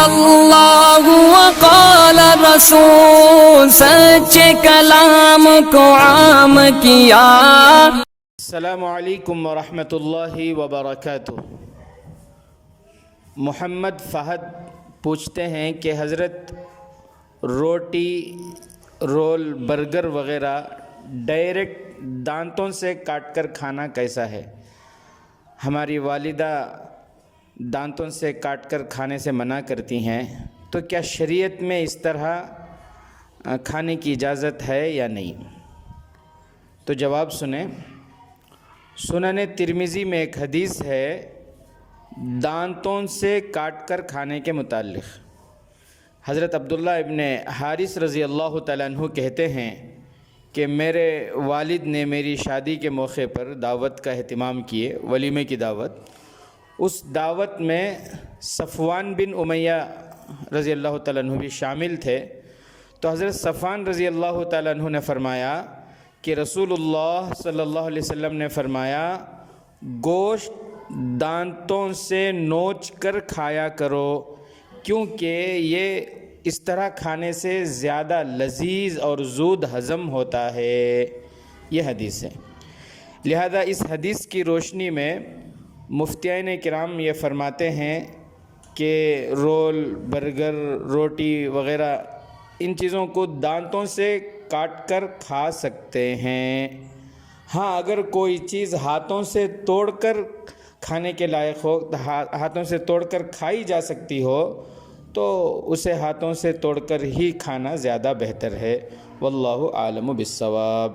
اللہ وقال رسول، سچے کلام کو عام کیا۔ السلام علیکم ورحمۃ اللہ وبرکاتہ۔ محمد فہد پوچھتے ہیں کہ حضرت روٹی، رول، برگر وغیرہ ڈائریکٹ دانتوں سے کاٹ کر کھانا کیسا ہے؟ ہماری والدہ دانتوں سے کاٹ کر کھانے سے منع کرتی ہیں، تو کیا شریعت میں اس طرح کھانے کی اجازت ہے یا نہیں؟ تو جواب سنیں۔ سنن ترمذی میں ایک حدیث ہے دانتوں سے کاٹ کر کھانے کے متعلق۔ حضرت عبداللہ ابن حارث رضی اللہ تعالیٰ عنہ کہتے ہیں کہ میرے والد نے میری شادی کے موقع پر دعوت کا اہتمام کیے، ولیمے کی دعوت۔ اس دعوت میں صفوان بن امیہ رضی اللہ تعالیٰ عنہ بھی شامل تھے۔ تو حضرت صفوان رضی اللہ تعالیٰ عنہ نے فرمایا کہ رسول اللہ صلی اللہ علیہ وسلم نے فرمایا گوشت دانتوں سے نوچ کر کھایا کرو، کیونکہ یہ اس طرح کھانے سے زیادہ لذیذ اور زود ہضم ہوتا ہے۔ یہ حدیث ہے۔ لہذا اس حدیث کی روشنی میں مفتیین کرام یہ فرماتے ہیں کہ رول، برگر، روٹی وغیرہ ان چیزوں کو دانتوں سے کاٹ کر کھا سکتے ہیں۔ ہاں، اگر کوئی چیز ہاتھوں سے توڑ کر کھانے کے لائق ہو، ہاتھوں سے توڑ کر کھائی جا سکتی ہو، تو اسے ہاتھوں سے توڑ کر ہی کھانا زیادہ بہتر ہے۔ واللہ اعلم بالصواب۔